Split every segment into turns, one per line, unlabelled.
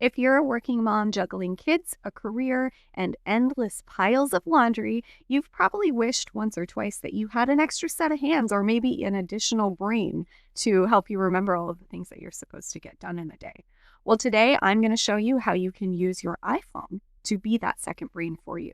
If you're a working mom juggling kids, a career, and endless piles of laundry, you've probably wished once or twice that you had an extra set of hands or maybe an additional brain to help you remember all of the things that you're supposed to get done in a day. Well, today I'm going to show you how you can use your iPhone to be that second brain for you.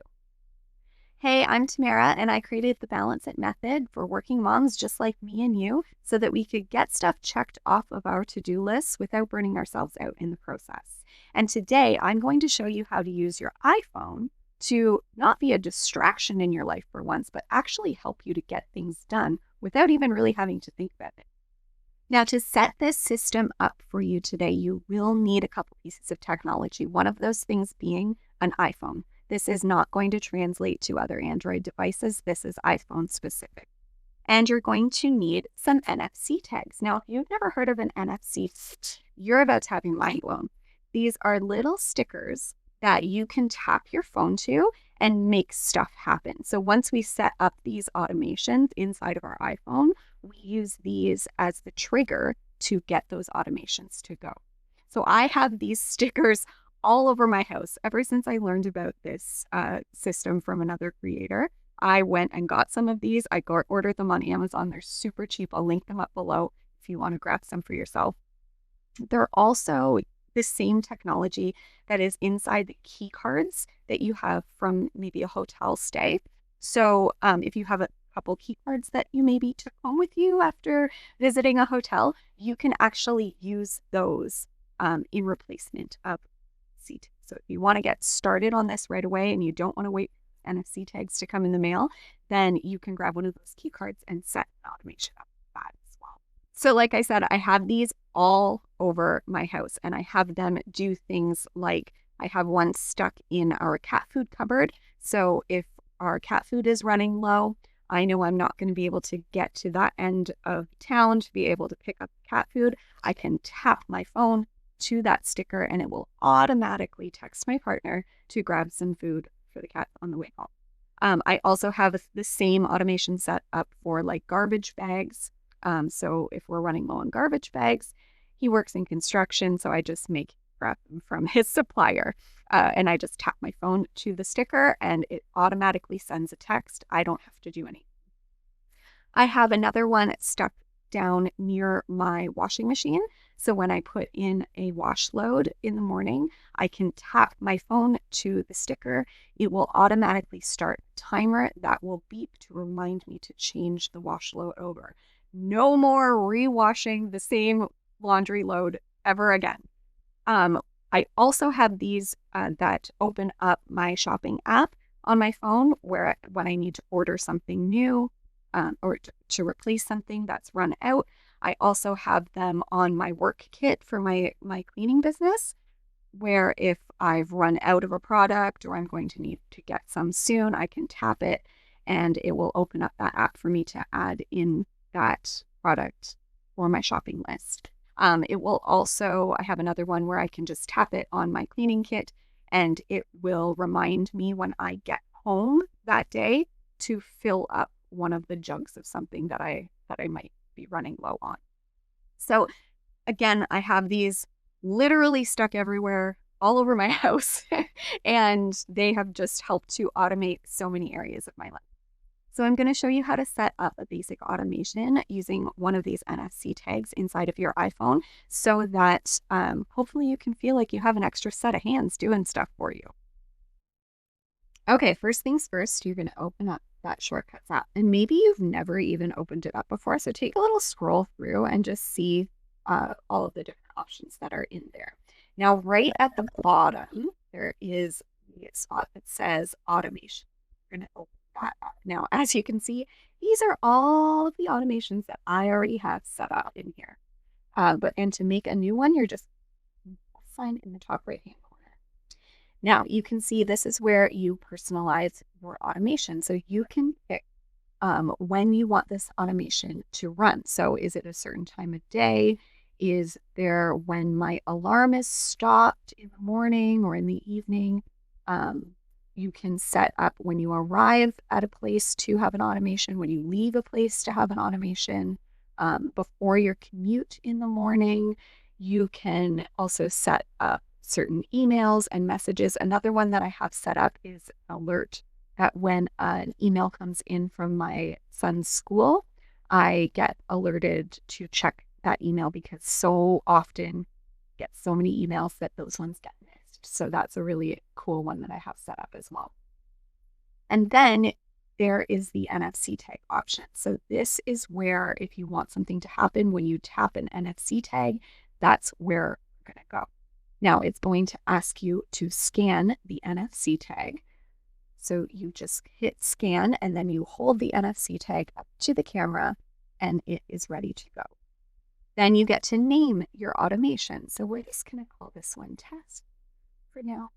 Hey, I'm Tamara, and I created the Balance It method for working moms just like me and you so that we could get stuff checked off of our to-do lists without burning ourselves out in the process. And today I'm going to show you how to use your iPhone to not be a distraction in your life for once, but actually help you to get things done without even really having to think about it. Now, to set this system up for you today, you will need a couple pieces of technology, one of those things being an iPhone. This is not going to translate to other Android devices. This is iPhone specific. And you're going to need some NFC tags. Now, if you've never heard of an NFC, you're about to have your mind blown. These are little stickers that you can tap your phone to and make stuff happen. So once we set up these automations inside of our iPhone, we use these as the trigger to get those automations to go. So I have these stickers all over my house ever since I learned about this system from another creator. I went and got some of these. I ordered them on Amazon. They're super cheap. I'll link them up below if you want to grab some for yourself. They're also the same technology that is inside the key cards that you have from maybe a hotel stay. So if you have a couple key cards that you maybe took home with you after visiting a hotel, you can actually use those in replacement of seat. So if you want to get started on this right away and you don't want to wait for NFC tags to come in the mail, then you can grab one of those key cards and set an automation up for that as well. So like I said, I have these all over my house and I have them do things like I have one stuck in our cat food cupboard. So if our cat food is running low, I know I'm not going to be able to get to that end of town to be able to pick up cat food. I can tap my phone to that sticker and it will automatically text my partner to grab some food for the cat on the way home. I also have the same automation set up for like garbage bags. So if we're running low on garbage bags, he works in construction, so I just grab them from his supplier and I just tap my phone to the sticker and it automatically sends a text. I don't have to do anything. I have another one stuck down near my washing machine. So when I put in a wash load in the morning, I can tap my phone to the sticker. It will automatically start a timer that will beep to remind me to change the wash load over. No more rewashing the same laundry load ever again. I also have these that open up my shopping app on my phone where when I need to order something new, or to replace something that's run out. I also have them on my work kit for my cleaning business, where if I've run out of a product or I'm going to need to get some soon, I can tap it and it will open up that app for me to add in that product for my shopping list. It will also, I have another one where I can just tap it on my cleaning kit and it will remind me when I get home that day to fill up one of the jugs of something that I might be running low on. So again, I have these literally stuck everywhere all over my house and they have just helped to automate so many areas of my life. So I'm going to show you how to set up a basic automation using one of these NFC tags inside of your iPhone so that hopefully you can feel like you have an extra set of hands doing stuff for you. Okay, first things first, you're going to open up that Shortcuts app. And maybe you've never even opened it up before. So take a little scroll through and just see all of the different options that are in there. Now, right at the bottom, there is a spot that says automation. We're going to open that up. Now, as you can see, these are all of the automations that I already have set up in here. And to make a new one, you're just sign in the top right hand corner. Now you can see this is where you personalize your automation. So you can pick when you want this automation to run. So is it a certain time of day? Is there when my alarm is stopped in the morning or in the evening? You can set up when you arrive at a place to have an automation, when you leave a place to have an automation, before your commute in the morning. You can also set up certain emails and messages. Another one that I have set up is alert that when an email comes in from my son's school, I get alerted to check that email because so often get so many emails that those ones get missed. So that's a really cool one that I have set up as well. And then there is the NFC tag option. So this is where if you want something to happen when you tap an NFC tag, that's where we're going to go. Now it's going to ask you to scan the NFC tag. So you just hit scan and then you hold the NFC tag up to the camera and it is ready to go. Then you get to name your automation. So we're just going to call this one test for now.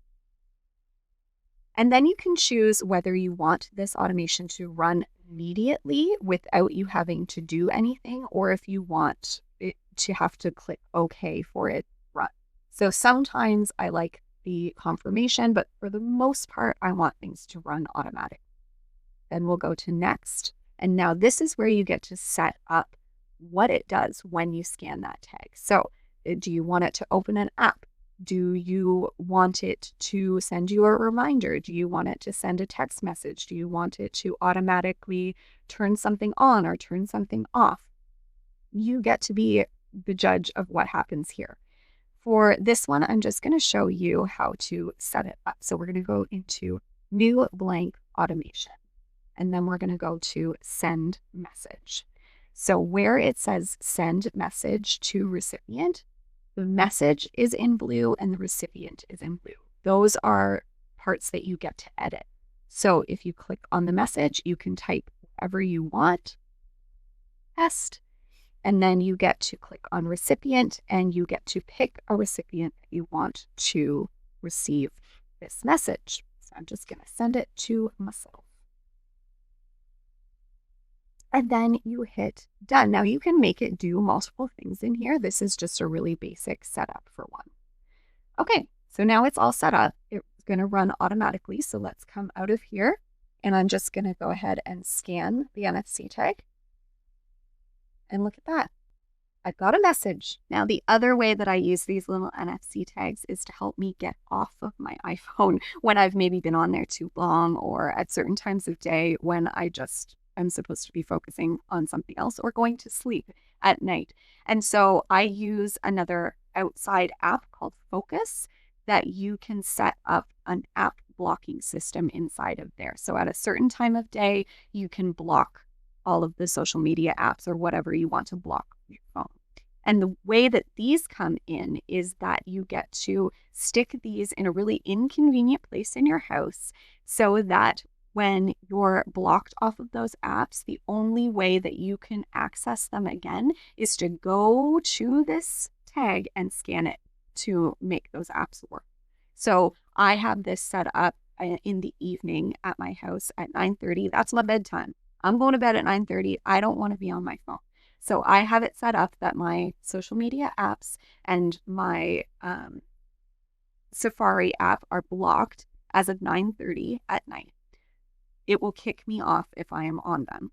And then you can choose whether you want this automation to run immediately without you having to do anything, or if you want it to have to click OK for it to run. So sometimes I like the confirmation, but for the most part, I want things to run automatically. Then we'll go to next. And now this is where you get to set up what it does when you scan that tag. So do you want it to open an app? Do you want it to send you a reminder? Do you want it to send a text message? Do you want it to automatically turn something on or turn something off? You get to be the judge of what happens here. For this one, I'm just going to show you how to set it up. So we're going to go into new blank automation, and then we're going to go to send message. So where it says send message to recipient, the message is in blue and the recipient is in blue. Those are parts that you get to edit. So if you click on the message, you can type whatever you want, test, and then you get to click on recipient and you get to pick a recipient that you want to receive this message. So I'm just going to send it to myself. And then you hit done. Now you can make it do multiple things in here. This is just a really basic setup for one. Okay, so now it's all set up. It's going to run automatically. So let's come out of here. And I'm just going to go ahead and scan the NFC tag. And look at that. I've got a message. Now, the other way that I use these little NFC tags is to help me get off of my iPhone when I've maybe been on there too long, or at certain times of day when I'm supposed to be focusing on something else or going to sleep at night. And so I use another outside app called Focus that you can set up an app blocking system inside of there. So at a certain time of day, you can block all of the social media apps or whatever you want to block on your phone. And the way that these come in is that you get to stick these in a really inconvenient place in your house so that when you're blocked off of those apps, the only way that you can access them again is to go to this tag and scan it to make those apps work. So I have this set up in the evening at my house at 9:30. That's my bedtime. I'm going to bed at 9:30. I don't want to be on my phone. So I have it set up that my social media apps and my Safari app are blocked as of 9:30 at night. It will kick me off if I am on them.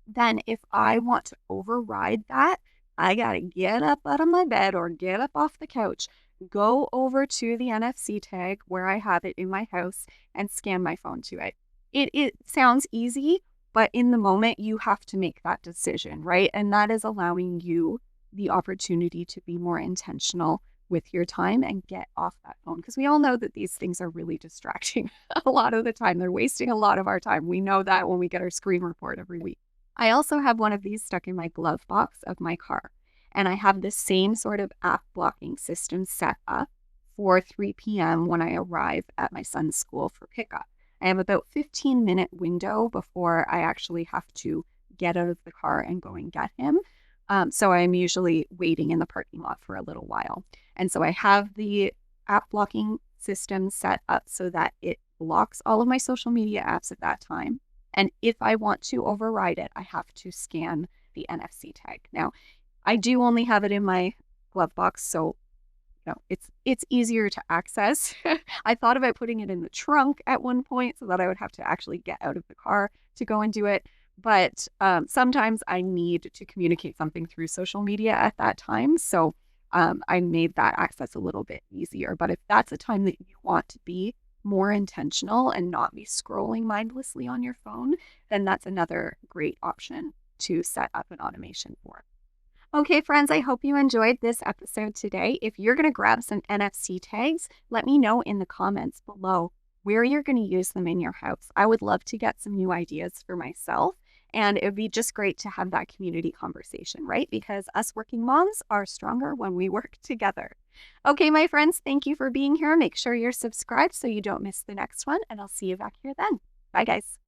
Then if I want to override that, I got to get up out of my bed or get up off the couch, go over to the NFC tag where I have it in my house and scan my phone to it. It sounds easy, but in the moment you have to make that decision, right? And that is allowing you the opportunity to be more intentional with your time and get off that phone. Because we all know that these things are really distracting a lot of the time. They're wasting a lot of our time. We know that when we get our screen report every week. I also have one of these stuck in my glove box of my car. And I have the same sort of app blocking system set up for 3 p.m. when I arrive at my son's school for pickup. I have about 15-minute window before I actually have to get out of the car and go and get him. So I'm usually waiting in the parking lot for a little while. And so I have the app blocking system set up so that it blocks all of my social media apps at that time. And if I want to override it, I have to scan the NFC tag. Now, I do only have it in my glove box, so it's easier to access. I thought about putting it in the trunk at one point so that I would have to actually get out of the car to go and do it. But sometimes I need to communicate something through social media at that time. So I made that access a little bit easier. But if that's a time that you want to be more intentional and not be scrolling mindlessly on your phone, then that's another great option to set up an automation for. Okay, friends, I hope you enjoyed this episode today. If you're going to grab some NFC tags, let me know in the comments below where you're going to use them in your house. I would love to get some new ideas for myself, and it would be just great to have that community conversation, right? Because us working moms are stronger when we work together. Okay, my friends, thank you for being here. Make sure you're subscribed so you don't miss the next one, and I'll see you back here then. Bye, guys.